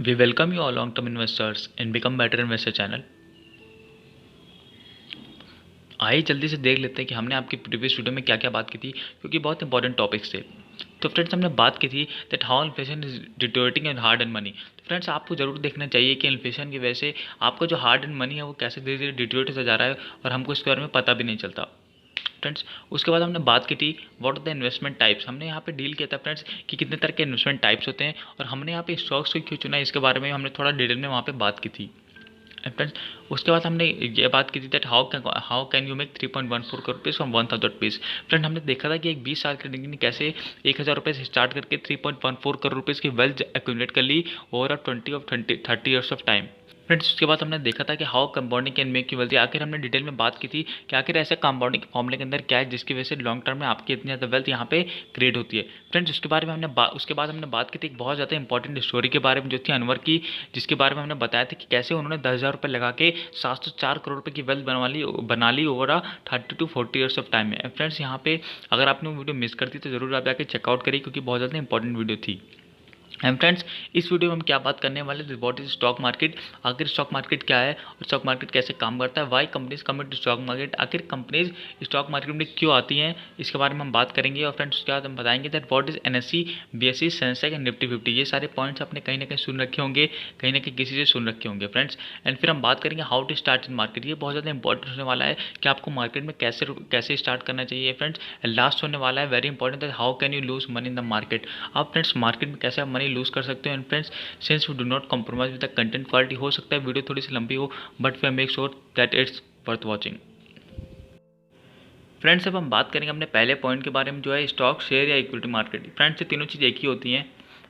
We welcome you all long-term investors in Become Better Investor channel। आइए जल्दी से देख लेते हैं कि हमने आपकी प्रीवियस वीडियो में क्या क्या बात की थी, क्योंकि बहुत इंपॉर्टेंट टॉपिक्स थे। तो फ्रेंड्स, हमने बात की थी that how inflation is deteriorating and hard and money. तो फ्रेंड्स, आपको जरूर देखना चाहिए कि इन्फ्लेशन की वजह से आपका जो हार्ड एंड मनी है वो कैसे धीरे धीरे डिटोरेट होता जा रहा है और हमको इसके बारे में पता भी नहीं चलता। फ्रेंड्स, उसके बाद हमने बात की थी what are the investment types. हमने यहाँ पे डील किया था फ्रेंड्स कि कितने तरह के इन्वेस्टमेंट टाइप्स होते हैं और हमने यहाँ पे स्टॉक्स को क्यों चुना है, इसके बारे में हमने थोड़ा डिटेल में वहाँ पे बात की थी। फ्रेंड्स, उसके बाद हमने ये बात की थी that how can you make 3.14 crore rupees from 1000 rupees. Friend, हमने देखा था कि एक 20 साल के लड़के ने कैसे 1000 रुपये से स्टार्ट करके 3.14 करोड़ रुपीज़ की वेल्थ एक्यूमुलेट कर ली over 30 years of time. Friends, उसके बाद हमने देखा था कि how compounding can make you wealthy. आखिर हमने डिटेल में बात की थी कि आखिर ऐसे कंपाउंडिंग फॉर्मूले के अंदर क्या है जिसकी वजह से लॉन्ग टर्म में आपकी इतनी ज़्यादा वेल्थ यहाँ पे क्रिएट होती है। फ्रेंड्स, उसके बारे में उसके बाद हमने बात की थी एक बहुत ज़्यादा इंपॉर्टेंट स्टोरी के बारे में जो थी अनवर की, जिसके बारे में हमने बताया था कि कैसे उन्होंने 10,000 रुपये लगा के 704 करोड़ रुपये की वेल्थ बना ली over 30 to 40 years of time में। फ्रेंड्स, यहाँ पे अगर आपने वो वीडियो मिस कर दी तो जरूर आप जाके चेकआउट करिए, क्योंकि बहुत ज़्यादा इंपॉर्टेंट वीडियो थी। एंड फ्रेंड्स, इस वीडियो में हम क्या बात करने वाले हैं, व्हाट इज स्टॉक मार्केट। आखिर स्टॉक मार्केट क्या है और स्टॉक मार्केट कैसे काम करता है, why companies come to stock market. आखिर कंपनीज स्टॉक मार्केट में क्यों आती हैं, इसके बारे में हम बात करेंगे। और फ्रेंड्स, उसके बाद हम बताएंगे that what is NSE, BSE, Sensex and Nifty 50। ये सारे पॉइंट्स आपने कहीं ना कहीं सुन रखे होंगे, कहीं ना कहीं किसी से सुन रखे होंगे फ्रेंड्स। एंड फिर हम बात करेंगे how to start in market. ये बहुत ज़्यादा इंपॉर्टेंट होने वाला है कि आपको मार्केट में कैसे स्टार्ट करना चाहिए फ्रेंड्स। लास्ट होने वाला है very important that how can you lose money in the market. आप फ्रेंड्स मार्केट में कैसे आप मनी लूज कर सकते हो। Friends, since we do not compromise with the content quality, हो सकता है वीडियो थोड़ी सी लंबी हो, but we make sure that it's worth watching. Friends, अब हम बात करेंगे अपने पहले पॉइंट के बारे में, जो है स्टॉक, शेयर या इक्विटी मार्केट। फ्रेंड्स, ये तीनों चीज़ एक ही होती हैं।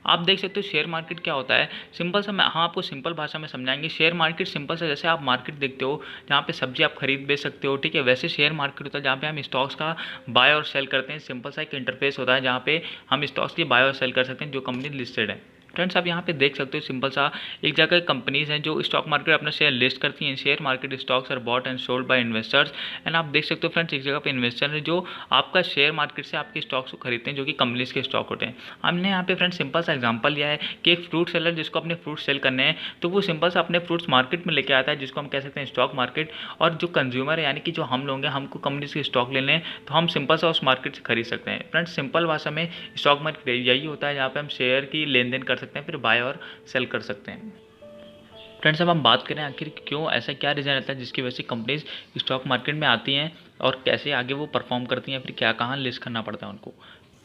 आप देख सकते हो शेयर मार्केट क्या होता है। सिंपल सा मैं आपको सिंपल भाषा में समझाएंगे। शेयर मार्केट सिंपल सा, जैसे आप मार्केट देखते हो जहाँ पे सब्जी आप खरीद बेच सकते हो, ठीक है, वैसे शेयर मार्केट होता है जहाँ पे हम स्टॉक्स का बाय और सेल करते हैं। सिंपल सा एक इंटरफेस होता है जहाँ पे हम स्टॉक्स की बाय और सेल कर सकते हैं जो कंपनी लिस्टेड है। फ्रेंड्स, आप यहाँ पे देख सकते हो सिंपल सा एक जगह कंपनीज हैं जो स्टॉक मार्केट अपना शेयर लिस्ट करती हैं। Share market stocks are bought and sold by investors. And आप देख सकते हो फ्रेंड्स, एक जगह पे इन्वेस्टर है जो आपका शेयर मार्केट से आपके स्टॉक्स को खरीदते हैं, जो कि कंपनीज के स्टॉक होते हैं। हमने यहाँ पे फ्रेंड्स सिंपल सा एग्जांपल लिया है कि एक फ्रूट सेलर जिसको अपने फ्रूट सेल करने हैं, तो वो सिंपल सा अपने फ्रूट्स मार्केट में लेके आता है, जिसको हम कह सकते हैं स्टॉक मार्केट। और जो कंज्यूमर है, यानी कि जो हम लोग हैं, हमको कंपनीज के स्टॉक लेने हैं, तो हम सिंपल सा उस मार्केट से खरीद सकते हैं। फ्रेंड्स, सिंपल भाषा में स्टॉक मार्केट यही होता है जहाँ पे हम शेयर की लेन देन कर सकते हैं, फिर बाय और सेल कर सकते हैं। फ्रेंड्स, अब हम बात करें आखिर क्यों, ऐसा क्या रीज़न रहता है जिसकी वजह से कंपनीज स्टॉक मार्केट में आती हैं और कैसे आगे वो परफॉर्म करती हैं, फिर क्या कहाँ लिस्ट करना पड़ता है उनको।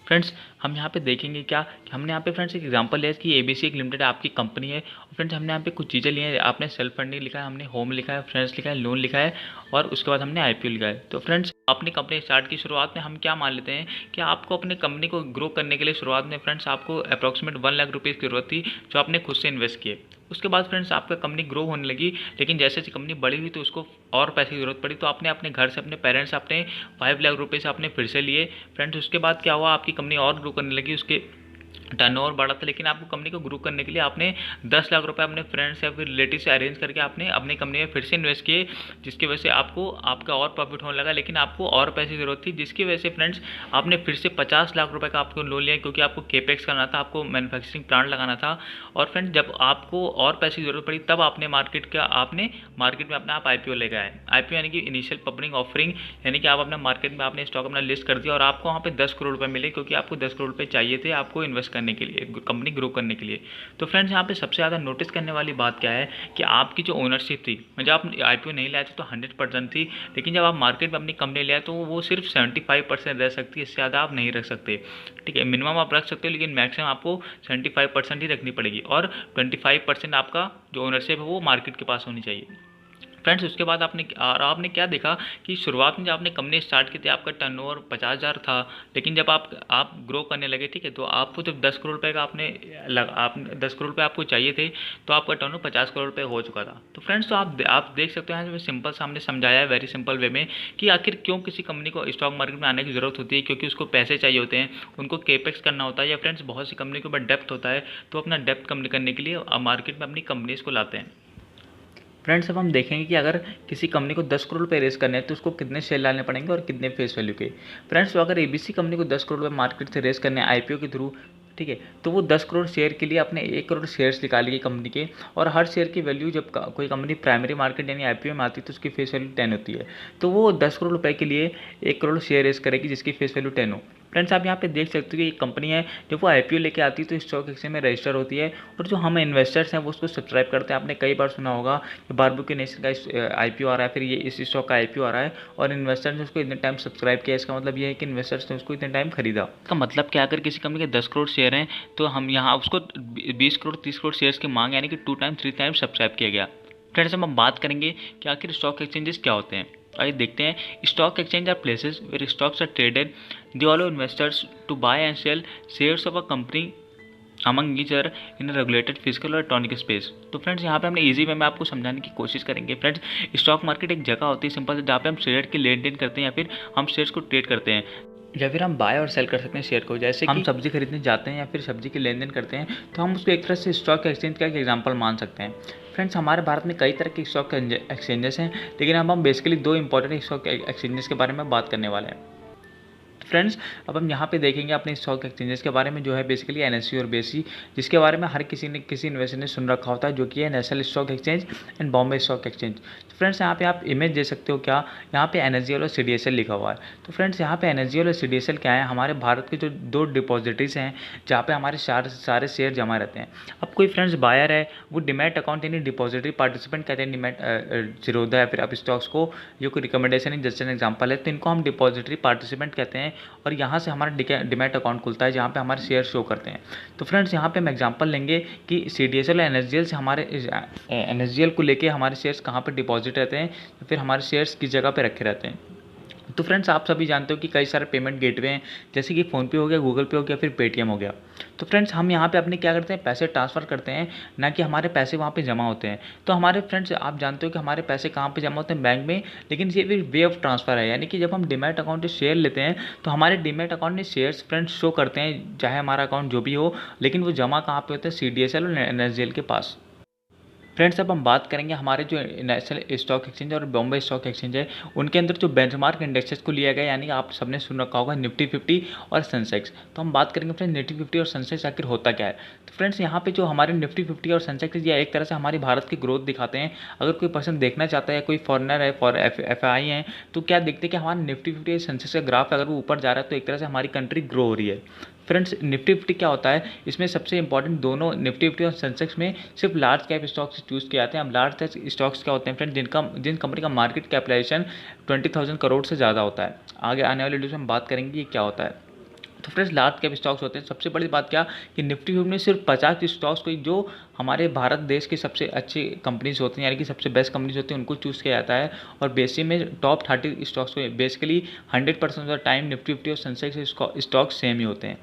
फ्रेंड्स, हम यहाँ पे देखेंगे क्या कि हमने यहाँ पे फ्रेंड्स एक एग्जांपल लिया है कि ABC एक लिमिटेड आपकी कंपनी है। और फ्रेंड्स, हमने यहाँ पे कुछ चीज़ें ली हैं। आपने सेल्फ फंडिंग लिखा है, हमने होम लिखा है, फ्रेंड्स लिखा है, लोन लिखा है, और उसके बाद हमने IPO लिखा है। तो फ्रेंड्स, अपनी कंपनी स्टार्ट की शुरुआत में हम क्या मान लेते हैं कि आपको अपने कंपनी को ग्रो करने के लिए शुरुआत में फ्रेंड्स आपको अप्रॉक्सीमेट 1 लाख रुपीज़ की जरूरत थी, जो आपने खुद से इन्वेस्ट किए। उसके बाद फ्रेंड्स आपका कंपनी ग्रो होने लगी, लेकिन जैसे जैसे कंपनी बड़ी हुई तो उसको और पैसे की जरूरत पड़ी, तो आपने अपने घर से, अपने पेरेंट्स, अपने 5 लाख रुपये से आपने फिर से लिए। फ्रेंड्स, उसके बाद क्या हुआ, आपकी कंपनी और ग्रो करने लगी, उसके टर्नओवर बढ़ा था, लेकिन आपको कंपनी को ग्रो करने के लिए आपने 10 लाख रुपए अपने फ्रेंड्स या फिर रिलेटिव से अरेंज करके आपने अपनी कंपनी में फिर से इन्वेस्ट किए, जिसकी वजह से आपको आपका और प्रॉफिट होने लगा, लेकिन आपको और पैसे की जरूरत थी, जिसकी वजह से फ्रेंड्स आपने फिर से 50 लाख रुपए का आपको लोन लिया, क्योंकि आपको केपेक्स करना था, आपको मैन्युफैक्चरिंग प्लांट लगाना था। और फ्रेंड्स, जब आपको और पैसे की जरूरत पड़ी तब आपने मार्केट में अपना आप IPO लेकर आए। IPO यानी कि इनिशियल पब्लिक ऑफरिंग, यानी कि आप अपना मार्केट में आपने स्टॉक अपना लिस्ट कर दिया और आपको वहाँ पे 10 करोड़ रुपये मिले, क्योंकि आपको 10 करोड़ रुपये चाहिए थे आपको इन्वेस्ट करने के लिए, कंपनी ग्रो करने के लिए। तो फ्रेंड्स, यहाँ पे सबसे ज़्यादा नोटिस करने वाली बात क्या है कि आपकी जो ओनरशिप थी, जब आप IPO नहीं लाए थे तो 100% थी, लेकिन जब आप मार्केट में अपनी कंपनी ले आए तो वो सिर्फ 75% रह सकती है, इससे ज़्यादा आप नहीं रख सकते, ठीक है। मिनिमम आप रख सकते हो, लेकिन मैक्सिमम आपको 75% ही रखनी पड़ेगी, और 25% आपका जो ओनरशिप है वो मार्केट के पास होनी चाहिए। फ्रेंड्स, उसके बाद आपने क्या देखा कि शुरुआत में जब आपने कंपनी स्टार्ट की थी आपका टर्नओवर 50,000 था, लेकिन जब आप ग्रो करने लगे, ठीक है, तो आपको जब 10 करोड़ रुपये का आपने 10 करोड़ रुपये आपको चाहिए थे, तो आपका टर्नओवर 50 करोड़ रुपये हो चुका था। तो फ्रेंड्स, तो आप देख सकते हैं, सिंपल सामने समझाया है वेरी सिंपल वे में कि आखिर क्यों किसी कंपनी को स्टॉक मार्केट में आने की ज़रूरत होती है, क्योंकि उसको पैसे चाहिए होते हैं, उनको केपेक्स करना होता है, या फ्रेंड्स बहुत सी कंपनी के ऊपर डेप्थ होता है, तो अपना डेप्थ कम करने के लिए मार्केट में अपनी कंपनीज़ को लाते हैं। फ्रेंड्स, अब हम देखेंगे कि अगर किसी कंपनी को 10 करोड़ रुपये रेस करने हैं तो उसको कितने शेयर डालने पड़ेंगे और कितने फेस वैल्यू के। फ्रेंड्स, तो अगर ABC कंपनी को 10 करोड़ रुपये मार्केट से रेस करने हैं IPO के थ्रू, ठीक है। तो वो 10 करोड़ शेयर के लिए अपने 1 करोड़ शेयर्स निकालेगी कंपनी के, और हर शेयर की वैल्यू जब कोई कंपनी प्राइमरी मार्केट यानी आईपीओ में आती है तो उसकी फेस वैल्यू 10 होती है। तो वो 10 करोड़ रुपए के लिए 1 करोड़ शेयर रेस करेगी जिसकी फेस वैल्यू 10 हो। फ्रेंड्स आप यहाँ पे देख सकते हो कि एक कंपनी है जब वो आईपीओ लेके आती है तो स्टॉक एक्सचेंज में रजिस्टर होती है, और जो हम इन्वेस्टर्स हैं वो उसको सब्सक्राइब करते हैं। आपने कई बार सुना होगा कि बारबेक्यू नेशन का आईपीओ आ रहा है, फिर ये इस स्टॉक का आईपीओ आ रहा है, और इन्वेस्टर ने उसको इतने टाइम सब्सक्राइब किया। इसका मतलब ये है कि इन्वेस्टर्स ने उसको इतने टाइम खरीदा। इसका मतलब क्या, अगर किसी कंपनी के 10 करोड़ शेयर हैं तो हम यहाँ उसको 20 करोड़ 30 करोड़ शेयर्स की मांग, यानी कि 2 टाइम 3 टाइम सब्सक्राइब किया गया। फ्रेंड्स हम बात करेंगे कि आखिर स्टॉक एक्सचेंजेस क्या होते हैं। आइए देखते हैं। Stock exchange are places where stocks are traded. They allow investors to buy and sell shares of a company among each other in a regulated physical और इलेक्ट्रॉनिक स्पेस। तो फ्रेंड्स यहाँ पे हमने इजी वे में आपको समझाने की कोशिश करेंगे। फ्रेंड्स स्टॉक मार्केट एक जगह होती है सिंपल से, जहाँ पे हम शेयर की लेन देन करते हैं या फिर हम शेयर्स को ट्रेड करते हैं, या फिर हम बाय और सेल कर सकते हैं शेयर को। जैसे हम सब्जी खरीदने जाते हैं या फिर सब्जी की लेन देन करते हैं तो हम उसको एक तरह से स्टॉक एक्सचेंज का एक एग्जांपल मान सकते हैं। फ्रेंड्स हमारे भारत में कई तरह के स्टॉक एक्सचेंजेस हैं, लेकिन अब हम बेसिकली 2 इंपॉर्टेंट स्टॉक एक्सचेंजेस के बारे में बात करने वाले हैं। फ्रेंड्स अब हम यहाँ पे देखेंगे अपने स्टॉक एक्सचेंजेस के बारे में, जो है बेसिकली एनएससी और बेसी, जिसके बारे में हर किसी इन्वेस्टर ने सुन रखा होता है, जो कि है national stock exchange and Bombay stock exchange. तो फ्रेंड्स यहाँ पे आप इमेज दे सकते हो क्या, यहाँ पे एनएसजीएल और सीडीएसएल लिखा हुआ है। तो फ्रेंड्स यहाँ पे एनएसजीएल और सीडीएसएल क्या है, हमारे भारत के जो 2 डिपॉजिटरीज हैं जहाँ पे हमारे सारे शेयर जमा रहते हैं। अब कोई फ्रेंड्स बायर है, वो डिमैट अकाउंट यानी डिपॉजिटरी पार्टिसिपेंट कहते हैं डिमैट जीरोधा या फिर आप स्टॉक्स को, जो कोई रिकमेंडेशन है जस्ट एन एग्जाम्पल है, तो इनको हम डिपॉजिटरी पार्टिसिपेंट कहते हैं, और यहाँ से हमारा डिमैट अकाउंट खुलता है जहाँ पे हमारे शेयर शो करते हैं। तो फ्रेंड्स यहाँ पे हम एग्जांपल लेंगे कि सीडीएसएल और एनएसजीएल से हमारे एनएसजीएल को लेके हमारे शेयर्स कहाँ पे डिपॉजिट रहते हैं, या फिर हमारे शेयर्स किस जगह पे रखे रहते हैं। तो फ्रेंड्स आप सभी जानते हो कि कई सारे पेमेंट गेटवे हैं, जैसे कि फ़ोनपे हो गया, गूगल पे हो गया, फिर पेटीएम हो गया। तो फ्रेंड्स हम यहाँ पे अपने क्या करते हैं, पैसे ट्रांसफ़र करते हैं, ना कि हमारे पैसे वहाँ पे जमा होते हैं। तो हमारे फ्रेंड्स आप जानते हो कि हमारे पैसे कहाँ पे जमा होते हैं, बैंक में, लेकिन ये फिर वे ऑफ ट्रांसफ़र है, यानी कि जब हम डीमैट अकाउंट से शेयर लेते हैं तो हमारे डीमैट अकाउंट में शेयर्स फ्रेंड्स शो करते हैं, चाहे हमारा अकाउंट जो भी हो, लेकिन वो जमा कहाँ पे होता है, सीडीएसएल और एनएसजीएल के पास। फ्रेंड्स अब हम बात करेंगे हमारे जो नेशनल स्टॉक एक्सचेंज और बॉम्बे स्टॉक एक्सचेंज है, उनके अंदर जो बेंचमार्क इंडेक्सेस को लिया गया, यानी कि आप सबने सुन रखा होगा निफ्टी 50 और सेंसेक्स। तो हम बात करेंगे फ्रेंड्स निफ्टी 50 और सेंसेक्स आखिर होता क्या है। तो फ्रेंड्स यहाँ पे जो हमारे निफ्टी 50 और सेंसेक्स ये एक तरह से हमारी भारत की ग्रोथ दिखाते हैं। अगर कोई पर्सन देखना चाहता है, कोई फॉरनर है, FI है, तो क्या देखते हैं कि हमारे निफ्टी 50 सेंसेक्स का ग्राफ अगर वो ऊपर जा रहा है तो एक तरह से हमारी कंट्री ग्रो हो रही है। फ्रेंड्स निफ्टी 50 क्या होता है, इसमें सबसे इंपॉर्टेंट दोनों निफ्टी 50 और सेंसेक्स में सिर्फ लार्ज कैप स्टॉक्स चूज़ किए जाते हैं। अब लार्ज कैप स्टॉक्स क्या होते हैं फ्रेंड्स, जिन कंपनी का मार्केट कैपिटलाइजेशन 20,000 करोड़ से ज़्यादा होता है। आगे आने वाले वीडियो में हम बात करेंगे ये क्या होता है। तो फ्रेंड्स लार्ज कैप स्टॉक्स होते हैं। सबसे बड़ी बात क्या कि निफ्टी 50 में सिर्फ 50 स्टॉक्स को जो हमारे भारत देश की सबसे अच्छी कंपनीज होती हैं, यानी कि सबसे बेस्ट कंपनीज होती हैं, उनको चूज़ किया जाता है। और बेसिक में टॉप 30 स्टॉक्स को basically 100% of the time Nifty 50 और सेंसेक्स स्टॉक्स सेम ही होते हैं।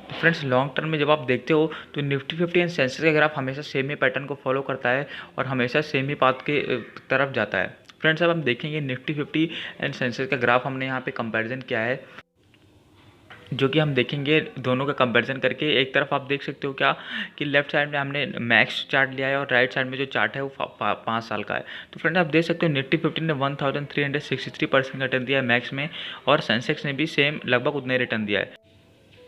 तो फ्रेंड्स लॉन्ग टर्म में जब आप देखते हो तो निफ्टी 50 एंड सेंसेक्स का ग्राफ हमेशा सेम ही पैटर्न को फॉलो करता है और हमेशा सेम ही पाथ के तरफ जाता है। फ्रेंड्स अब हम देखेंगे निफ्टी 50 एंड सेंसेक्स का ग्राफ हमने यहाँ पे कंपैरिजन किया है, जो कि हम देखेंगे दोनों का कंपैरिजन करके। एक तरफ आप देख सकते हो क्या कि लेफ्ट साइड में हमने मैक्स चार्ट लिया है और राइट साइड में जो चार्ट है वो 5 साल का है। तो फ्रेंड्स आप देख सकते हो निफ्टी 50 ने 1363% का रिटर्न दिया है मैक्स में, और सेंसेक्स ने भी सेम लगभग उतना ही रिटर्न दिया है।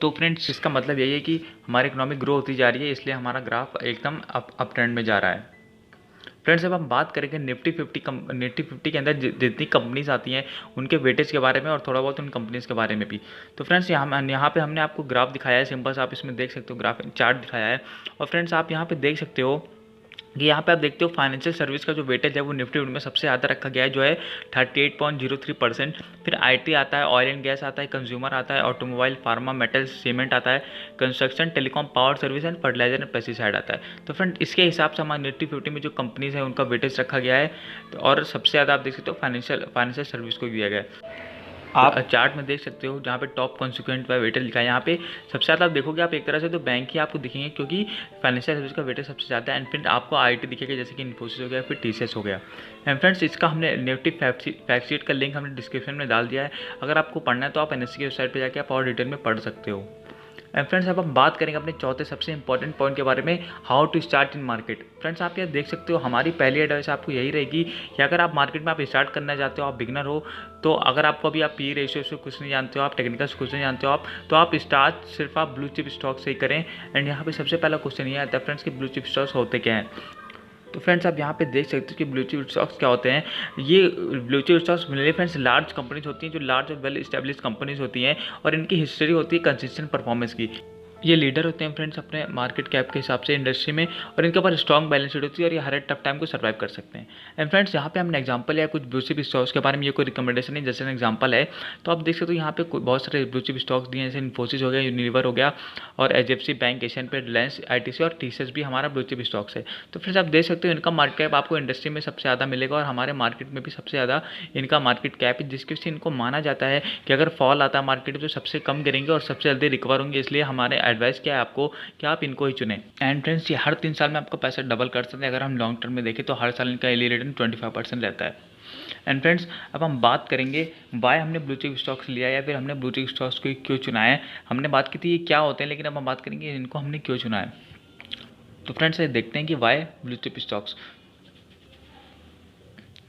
तो फ्रेंड्स इसका मतलब यही है कि हमारी इकोनॉमिक ग्रो होती जा रही है, इसलिए हमारा ग्राफ एकदम अप ट्रेंड में जा रहा है। फ्रेंड्स अब हम बात करेंगे निफ्टी 50 के अंदर जितनी कंपनीज आती हैं उनके वेटेज के बारे में और थोड़ा बहुत उन कंपनीज के बारे में भी। तो फ्रेंड्स यहाँ पे हमने आपको ग्राफ दिखाया है सिंपल सा, आप इसमें देख सकते हो ग्राफ चार्ट दिखाया है। और फ्रेंड्स आप यहाँ पे देख सकते हो कि यहाँ पे आप देखते हो फाइनेंशियल सर्विस का जो वेटेज है वो निफ्टी में सबसे ज़्यादा रखा गया है, जो है 38.03%। फिर आईटी आता है, ऑयल एंड गैस आता है, कंज्यूमर आता है, ऑटोमोबाइल, फार्मा, मेटल्स, सीमेंट आता है, construction, telecom, power service and fertilizer and pesticide आता है। तो फ्रेंड इसके हिसाब से हमारे निफ्टी 50 में जो कंपनीज है उनका वेटेज रखा गया है। तो और सबसे ज़्यादा आप देख सकते हो फाइनेंशियल सर्विस को दिया गया है। आप चार्ट में देख सकते हो जहाँ पे टॉप कॉन्सिक्वेंट बाय वेटेज लिखा है, यहाँ पे सबसे ज़्यादा आप देखोगे आप एक तरह से तो बैंक ही आपको दिखेंगे, क्योंकि फाइनेंशियल सर्विस का वेटेज सबसे ज़्यादा है। एंड फिर आपको आईटी दिखेगा, जैसे कि इन्फोसिस हो गया, फिर टीसीएस हो गया। एंड फ्रेंड्स इसका हमने निफ्टी फैक्ट शीट का लिंक हमने डिस्क्रिप्शन में डाल दिया है, अगर आपको पढ़ना है तो आप एनएससी की वेबसाइट पर जाकर आप और डिटेल में पढ़ सकते हो। एंड फ्रेंड्स अब हम बात करेंगे अपने चौथे सबसे इंपॉर्टेंट पॉइंट के बारे में, how to start in market. Friends आप यहाँ देख सकते हो, हमारी पहली एडवाइस आपको यही रहेगी कि अगर आप मार्केट में आप स्टार्ट करना चाहते हो, आप बिगनर हो, तो अगर आपको अभी आप पी रेशियो से कुछ नहीं जानते हो, आप टेक्निकल से कुछ नहीं जानते हो आप, तो आप स्टार्ट सिर्फ आप ब्लू चिप स्टॉक से ही करें। एंड यहाँ पे सबसे पहला क्वेश्चन ये आता है फ्रेंड्स कि ब्लू चिप स्टॉक्स होते क्या हैं। तो फ्रेंड्स आप यहाँ पे देख सकते हो कि ब्लू चिप स्टॉक्स क्या होते हैं। ये blue chip stocks mainly friends large companies होती हैं, जो लार्ज और वेल एस्टेब्लिश कंपनीज होती हैं, और इनकी हिस्ट्री होती है कंसिस्टेंट परफॉर्मेंस की। ये लीडर होते हैं फ्रेंड्स अपने मार्केट कैप के हिसाब से इंडस्ट्री में, और इनके पास स्ट्रॉन्ग बैलेंस शीट होती है, और ये हर एक टफ टाइम को सर्वाइव कर सकते हैं। एंड फ्रेंड्स यहाँ पे हमने एग्जांपल लिया कुछ ब्लू चिप स्टॉक्स के बारे में, ये कोई रिकमेंडेशन नहीं, जैसे एग्जांपल है। तो आप देख सकते हो यहाँ पे बहुत सारे ब्लू चिप स्टॉक्स दिए हैं, जैसे इन्फोसिस हो गया, यूनिलीवर हो गया, और HDFC bank, Asian paint, Reliance, ITC और टीसीएस भी हमारा ब्लू चिप स्टॉक्स है। तो फ्रेंड्स आप देख सकते हो इनका मार्केट कैप आपको इंडस्ट्री में सबसे ज़्यादा मिलेगा, और हमारे मार्केट में भी सबसे ज़्यादा इनका मार्केट कैप है, जिसकी वजह से इनको माना जाता है कि अगर फॉल आता है मार्केट में तो सबसे कम गिरेंगे और सबसे जल्दी रिकवर होंगे। इसलिए हमारे एडवाइस क्या है आपको कि आप इनको ही चुनें। एंड फ्रेंड्स ये हर 3 साल में आपका पैसा डबल कर सकते हैं। अगर हम लॉन्ग टर्म में देखें तो हर साल इनका yearly रिटर्न 25% रहता है। एंड फ्रेंड्स अब हम बात करेंगे वाई हमने ब्लू चिप स्टॉक्स लिया, या फिर हमने ब्लू चिप स्टॉक्स को क्यों चुना है। हमने बात की थी ये क्या होते हैं, लेकिन अब हम बात करेंगे इनको हमने क्यों चुना है। तो फ्रेंड्स ये देखते हैं कि वाई ब्लू चिप स्टॉक्स।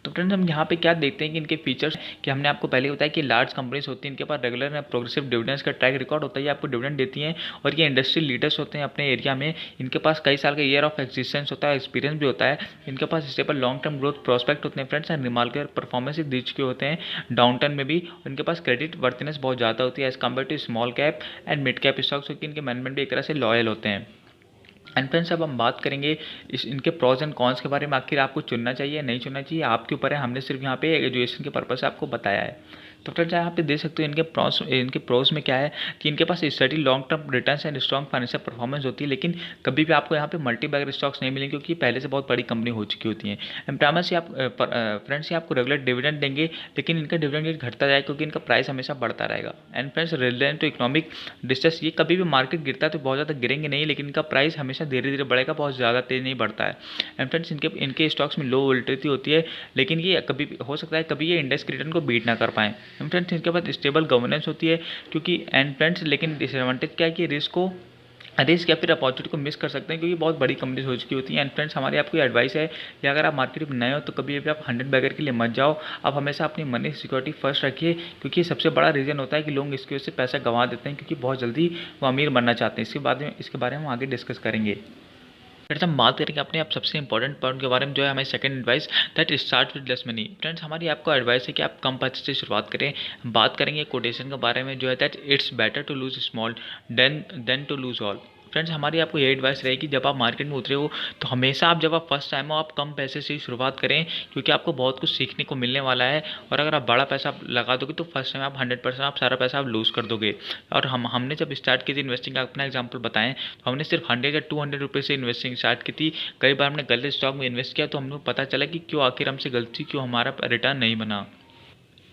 तो फ्रेंड्स हम यहाँ पे क्या देखते हैं कि इनके फीचर्स, कि हमने आपको पहले बताया कि लार्ज कंपनीज होती हैं, इनके पास रेगुलर और प्रोग्रेसिव डिविडेंड्स का ट्रैक रिकॉर्ड होता है, ये आपको डिविडेंड देती हैं, और ये इंडस्ट्री लीडर्स होते हैं अपने एरिया में। इनके पास कई साल का ईयर ऑफ एक्जिस्टेंस होता है, एक्सपीरियंस भी होता है। इनके पास stable long term growth prospect होते हैं फ्रेंड्स, एंड रिमार्केबल परफॉर्मेंस दे चुके होते हैं डाउन टर्न में भी। इनके पास क्रेडिट वर्थनेस बहुत ज़्यादा होती है as compare to small cap and mid cap stocks, क्योंकि इनके मैनेजमेंट भी एक तरह से लॉयल होते हैं। एंड फ्रेंड्स अब हम बात करेंगे इनके प्रोज एंड कॉन्स के बारे में, आखिर आपको चुनना चाहिए या नहीं चुनना चाहिए, आपके ऊपर है। हमने सिर्फ यहाँ पे एजुकेशन के पर्पज से आपको बताया है। तो फ्रेंड्स यहाँ पे देख सकते हो इनके प्रोज में क्या है कि इनके पास study long term returns and strong financial performance होती है, लेकिन कभी भी आपको यहाँ पे मल्टी बैगर स्टॉक्स नहीं मिलेंगे, क्योंकि पहले से बहुत बड़ी कंपनी हो चुकी होती है। एंड प्राइमस आप फ्रेंड्स आपको रेगुलर डिविडेंड देंगे, लेकिन इनका डिविडेंड रेट घटता जाएगा, क्योंकि इनका प्राइस हमेशा बढ़ता रहेगा। And friends related to economic distress, ये कभी भी मार्केट गिरता है तो बहुत ज़्यादा गिरेंगे नहीं, लेकिन इनका प्राइस हमेशा धीरे धीरे बढ़ेगा, बहुत ज़्यादा तेज नहीं बढ़ता है। एंड फ्रेंड्स इनके स्टॉक्स में लो वोलेटिलिटी होती है, लेकिन ये कभी हो सकता है कभी ये इंडेक्स रिटर्न को बीट ना कर पाएँ। एंड फ्रेंड्स इनके पास स्टेबल गवर्नेंस होती है, क्योंकि एंड फ्रेंड्स लेकिन डिसएडवांटेज क्या है कि रिस्क या फिर अपॉर्चुनिटी को मिस कर सकते हैं, क्योंकि बहुत बड़ी कंपनीज हो चुकी होती हैं। एंड फ्रेंड्स हमारी आपको एडवाइस है कि अगर आप मार्केट में नए हो तो कभी भी आप 100 बैगर के लिए मत जाओ, आप हमेशा अपनी मनी सिक्योरिटी फर्स्ट रखिए, क्योंकि सबसे बड़ा रीज़न होता है कि लोग इसकी वजह से पैसा गंवा देते हैं, क्योंकि बहुत जल्दी वो अमीर बनना चाहते हैं। इसके बारे में हम आगे डिस्कस करेंगे। फ्रेंड्स हम बात करेंगे अपने आप सबसे इंपॉर्टेंट पॉइंट के बारे में, जो है हमारी second advice, that start with less money. Friends हमारी आपको एडवाइस है कि आप कम पैसे से शुरुआत करें। बात करेंगे कोटेशन के बारे में, जो है that it's better to lose small than to lose all. Friends हमारी आपको ये एडवाइस रहेगी, जब आप मार्केट में उतरे हो तो हमेशा जब आप फर्स्ट टाइम हो, आप कम पैसे से ही शुरुआत करें, क्योंकि आपको बहुत कुछ सीखने को मिलने वाला है। और अगर आप बड़ा पैसा लगा दोगे तो फर्स्ट टाइम आप 100% आप सारा पैसा आप लूज़ कर दोगे। और हमने जब स्टार्ट की थी इन्वेस्टिंग का अपना एग्जाम्पल बताएं, तो हमने सिर्फ 100 या 200 रुपये से इन्वेस्टिंग स्टार्ट की थी। कई बार हमने गलत स्टॉक में इन्वेस्ट किया, तो हमको पता चला कि क्यों आखिर हमसे गलती, क्यों हमारा रिटर्न नहीं बना।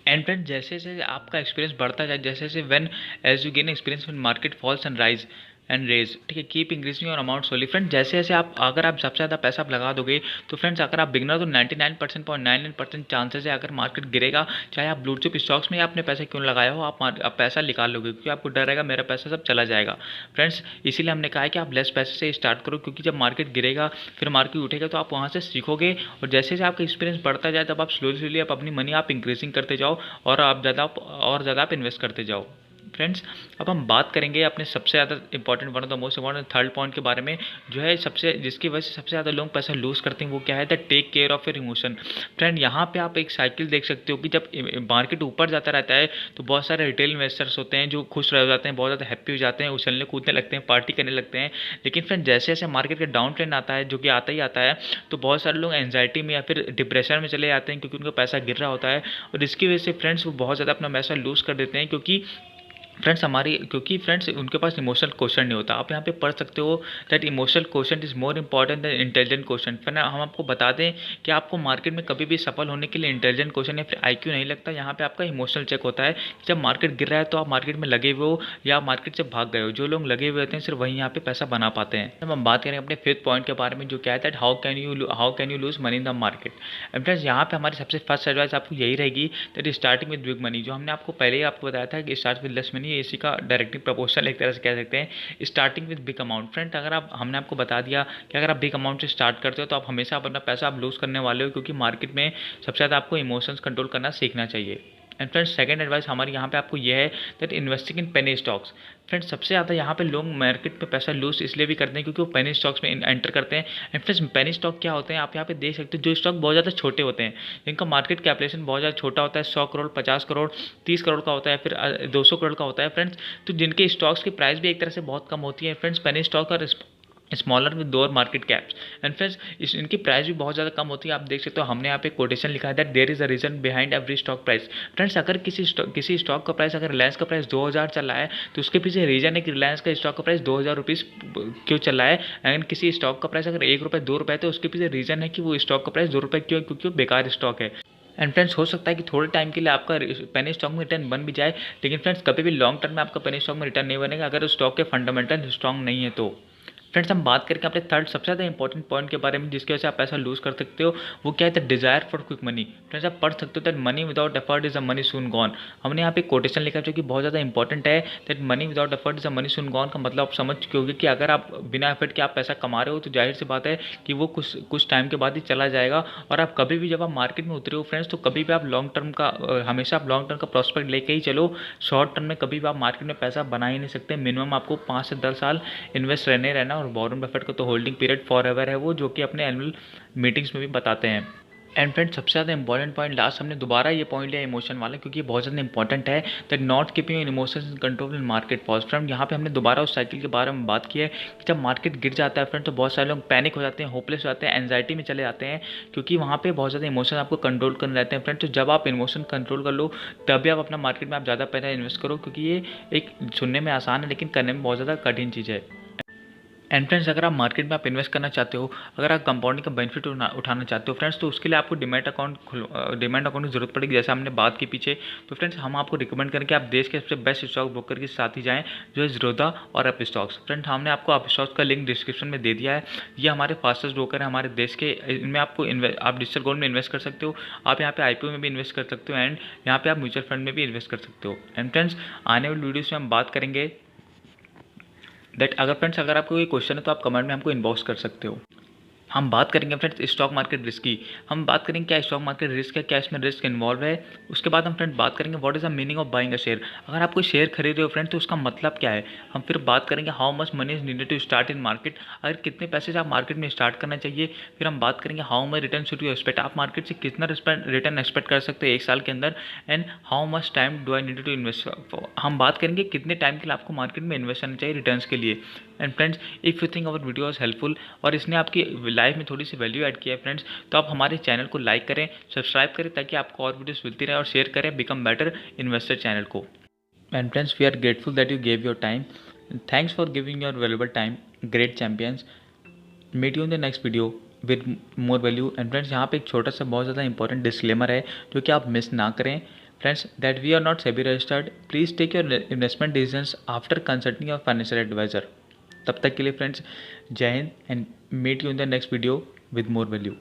एंड फ्रेंड जैसे जैसे आपका एक्सपीरियंस बढ़ता जाए, जैसे जैसे when as you gain experience when market falls and rise and raise, ठीक है, keep increasing your amount slowly. Friend जैसे जैसे अगर आप सबसे ज़्यादा पैसा आप लगा दोगे, तो फ्रेंड्स अगर आप बिगनर तो 99.99% चांसेस है अगर मार्केट गिरेगा, चाहे आप ब्लू चिप स्टॉक्स में आपने पैसा क्यों लगाया हो, आप पैसा निकाल लोगे, क्योंकि आपको डर रहेगा मेरा पैसा सब चला जाएगा। फ्रेंड्स इसीलिए हमने कहा है कि आप लेस पैसे से स्टार्ट करो, क्योंकि जब मार्केट गिरेगा फिर मार्केट उठेगा तो आप वहाँ से सीखोगे, और जैसे जैसे आपका एक्सपीरियंस बढ़ता जाए तब आप स्लोली आप अपनी मनी आप इंक्रीजिंग करते जाओ, और ज़्यादा आप इन्वेस्ट करते जाओ। फ्रेंड्स अब हम बात करेंगे अपने सबसे ज़्यादा important, one of the most important third point के बारे में, जो है जिसकी वजह से सबसे ज़्यादा लोग पैसा लूज़ करते हैं, वो क्या है, the take care of your emotion. Friend यहाँ पे आप एक साइकिल देख सकते हो कि जब मार्केट ऊपर जाता रहता है तो बहुत सारे रिटेल इन्वेस्टर्स होते हैं जो खुश रह जाते हैं, बहुत ज़्यादा हैप्पी हो जाते हैं, उछलने कूदने लगते हैं, पार्टी करने लगते हैं। लेकिन फ्रेंड जैसे जैसे मार्केट का डाउन ट्रेंड आता है, जो कि आता ही आता है, तो बहुत सारे लोग एंजाइटी में या फिर डिप्रेशन में चले जाते हैं, क्योंकि उनका पैसा गिर रहा होता है, और इसकी वजह से फ्रेंड्स वो बहुत ज़्यादा अपना पैसा लूज़ कर देते हैं, क्योंकि फ्रेंड्स उनके पास इमोशनल क्वेश्चन नहीं होता। आप यहाँ पे पढ़ सकते हो that emotional question is more important then intelligent question. फिर हम आपको बता दें कि आपको मार्केट में कभी भी सफल होने के लिए इंटेलिजेंट क्वेश्चन या फिर आईक्यू नहीं लगता, यहाँ पे आपका इमोशनल चेक होता है। जब मार्केट गिर रहा है तो आप मार्केट में लगे हुए हो या मार्केट से भाग गए हो, जो लोग लगे हुए होते हैं सिर्फ वहीं यहाँ पे पैसा बना पाते हैं। जब हम बात करें अपने फिफ्थ पॉइंट के बारे में, जो क्या है that how can you lose money in the market. And friends यहाँ पे हमारी सबसे फर्स्ट एडवाइस आपको यही रहेगी that starting with big money, जो हमने आपको पहले ही आपको बताया था कि स्टार्ट विद लेस मनी, नहीं है, इसी का डायरेक्टली प्रोपोर्शनल एक तरह से कह सकते हैं। Starting with big amount, friend अगर आप हमने आपको बता दिया कि अगर आप बिग अमाउंट से स्टार्ट करते हो तो आप हमेशा अपना पैसा आप लूज़ करने वाले हो, क्योंकि मार्केट में सबसे ज़्यादा आपको इमोशंस कंट्रोल करना सीखना चाहिए। एंड फ्रेंड्स सेकंड एडवाइस हमारी यहाँ पे आपको यह है that investing in penny stocks. Friends सबसे ज़्यादा यहाँ पे लोग मार्केट में पैसा लूज इसलिए भी करते हैं क्योंकि वो पेनी स्टॉक्स में एंटर करते हैं। एंड फ्रेंड्स पेनी स्टॉक क्या होते हैं आप यहाँ पे देख सकते हो, जो स्टॉक बहुत ज़्यादा छोटे होते हैं, जिनका मार्केट कैपिटलाइजेशन बहुत ज़्यादा छोटा होता है, 100 करोड़, 50 करोड़, 30 करोड़ का होता है, फिर 200 करोड़ का होता है फ्रेंड्स। तो जिनके स्टॉक्स की प्राइस भी एक तरह से बहुत कम होती है फ्रेंड्स, पेनी स्टॉक और smaller with lower market caps. And friends इनकी प्राइस भी बहुत ज़्यादा कम होती है। आप देख सकते हो हमने यहाँ पे कोटेशन लिखा है that there is a reason behind every stock price. Friends अगर किसी स्टॉक का प्राइस, अगर रिलायंस का प्राइस 2000 चल रहा है तो उसके पीछे रीजन है कि रिलायंस का स्टॉक का प्राइस 2000 रुपीज़ क्यों चल रहा है। अगर किसी स्टॉक का प्राइस अगर 1 रुपये 2 रुपये तो उसके पीछे रीजन है कि वो स्टॉक का प्राइस 2 रुपये क्यों, क्योंकि वो बेकार स्टॉक है। एंड फ्रेंड्स हो सकता है कि थोड़े टाइम के लिए आपका पेनी स्टॉक में रिटर्न बन भी जाए, लेकिन फ्रेंड्स कभी भी लॉन्ग टर्म में आपका पेनी स्टॉक में रिटर्न नहीं बनेगा अगर उस स्टॉक के फंडामेंटल स्ट्रॉन्ग नहीं है तो। फ्रेंड्स हम बात करके अपने थर्ड सबसे ज़्यादा इंपॉर्टेंट पॉइंट के बारे में जिसकी वजह से आप पैसा लूज कर सकते हो, वो क्या है the desire for quick money. Friends आप पढ़ सकते हो that money without effort is a money soon gone. हमने यहाँ पे कोटेशन लिखा जो कि बहुत ज़्यादा इंपॉर्टेंट है that money without effort is a money soon gone का मतलब आप समझ चुके होगे कि अगर आप बिना एफर्ट के आप पैसा कमा रहे हो तो जाहिर सी बात है कि वो कुछ टाइम के बाद ही चला जाएगा। और आप कभी भी जब आप मार्केट में उतरे हो फ्रेंड्स तो कभी भी आप लॉन्ग टर्म का हमेशा आप लॉन्ग टर्म का प्रॉस्पेक्ट लेके ही चलो। शॉर्ट टर्म में कभी भी आप मार्केट में पैसा बना ही नहीं सकते। मिनिमम आपको 5 से 10 साल इन्वेस्ट रहना। और वॉरेन बफेट को तो होल्डिंग पीरियड फॉर एवर है वो, जो कि अपने एनुअल मीटिंग्स में भी बताते हैं। एंड फ्रेंड्स सबसे ज़्यादा इंपॉर्टेंट पॉइंट लास्ट हमने दोबारा ये पॉइंट लिया इमोशन वाला, क्योंकि ये बहुत ज़्यादा इंपॉर्टेंट है that not keeping in emotions in control in market pause. Friend यहाँ पे हमने दोबारा उस साइकिल के बारे में बात की है कि जब मार्केट गिर जाता है फ्रेंड तो बहुत सारे लोग पैनिक हो जाते हैं, होपलेस हो जाते हैं, एंजाइटी में चले जाते हैं, क्योंकि वहाँ पे बहुत ज़्यादा इमोशन आपको कंट्रोल करने रहते हैं फ्रेंड। तो जब आप इमोशन कंट्रोल कर लो तभी आप अपना मार्केट में आप ज़्यादा पैसा इन्वेस्ट करो, क्योंकि ये एक सुनने में आसान है लेकिन करने में बहुत ज़्यादा कठिन चीज़ है। एंड फ्रेंड्स अगर आप मार्केट में आप इन्वेस्ट करना चाहते हो, अगर आप कंपाउंडिंग का बेनिफिट उठाना चाहते हो फ्रेंड्स, तो उसके लिए आपको डिमैट अकाउंट की जरूरत पड़ेगी, जैसे हमने बात की पीछे। तो फ्रेंड्स हम आपको रिकमेंड करें कि आप देश के सबसे बेस्ट स्टॉक ब्रोकर के साथ ही जाएं, जो है ज़ीरोधा और अप स्टॉक्स। फ्रेंड्स हमने आपको अप स्टॉक्स का लिंक डिस्क्रिप्शन में दे दिया है। ये हमारे फास्टेस्ट ब्रोकर है हमारे देश के। इनमें आपको आप डिजिटल गोल्ड में इन्वेस्ट कर सकते हो, आप यहाँ पे IPO में भी इन्वेस्ट कर सकते हो, एंड यहाँ पे आप म्यूचुअल फंड में भी इन्वेस्ट कर सकते हो। एंड फ्रेंड्स आने वाली वीडियोज़ में हम बात करेंगे दैट अगर आपको कोई क्वेश्चन है तो आप कमेंट में हमको इनबॉक्स कर सकते हो। हम बात करेंगे फ्रेंड्स स्टॉक मार्केट रिस्क की। हम बात करेंगे क्या स्टॉक मार्केट रिस्क है, क्या इसमें रिस्क इन्वॉल्व है। उसके बाद हम फ्रेंड बात करेंगे what is the meaning of buying a share. अगर आप कोई शेयर खरीद रहे हो फ्रेंड तो उसका मतलब क्या है। हम फिर बात करेंगे how much money is needed to start in market, अगर कितने पैसे से आप मार्केट में स्टार्ट करना चाहिए। फिर हम बात करेंगे how much return should you expect, आप मार्केट से कितना रिटर्न एक्सपेक्ट कर सकते हो 1 साल के अंदर। And how much time do I need to invest, हम बात करेंगे कितने टाइम के लिए आपको मार्केट में इन्वेस्ट करना चाहिए रिटर्न्स के लिए। And friends if you think our video is helpful और इसने आपकी लाइफ में थोड़ी सी वैल्यू ऐड किया है फ्रेंड्स, तो आप हमारे चैनल को लाइक करें, सब्सक्राइब करें ताकि आपको और वीडियोस मिलती रहे, और शेयर करें बिकम बेटर इन्वेस्टर चैनल को। And friends we are grateful that you gave your time, thanks for giving your valuable time, great champions. Meet you in the next video with more value. And friends यहाँ पे एक छोटा सा बहुत ज़्यादा important disclaimer है जो कि आप मिस ना करें friends, that we are not SEBI registered, please take your investment decisions after consulting your financial advisor. तब तक के लिए फ्रेंड्स जय हिंद and meet you in the next video with more value.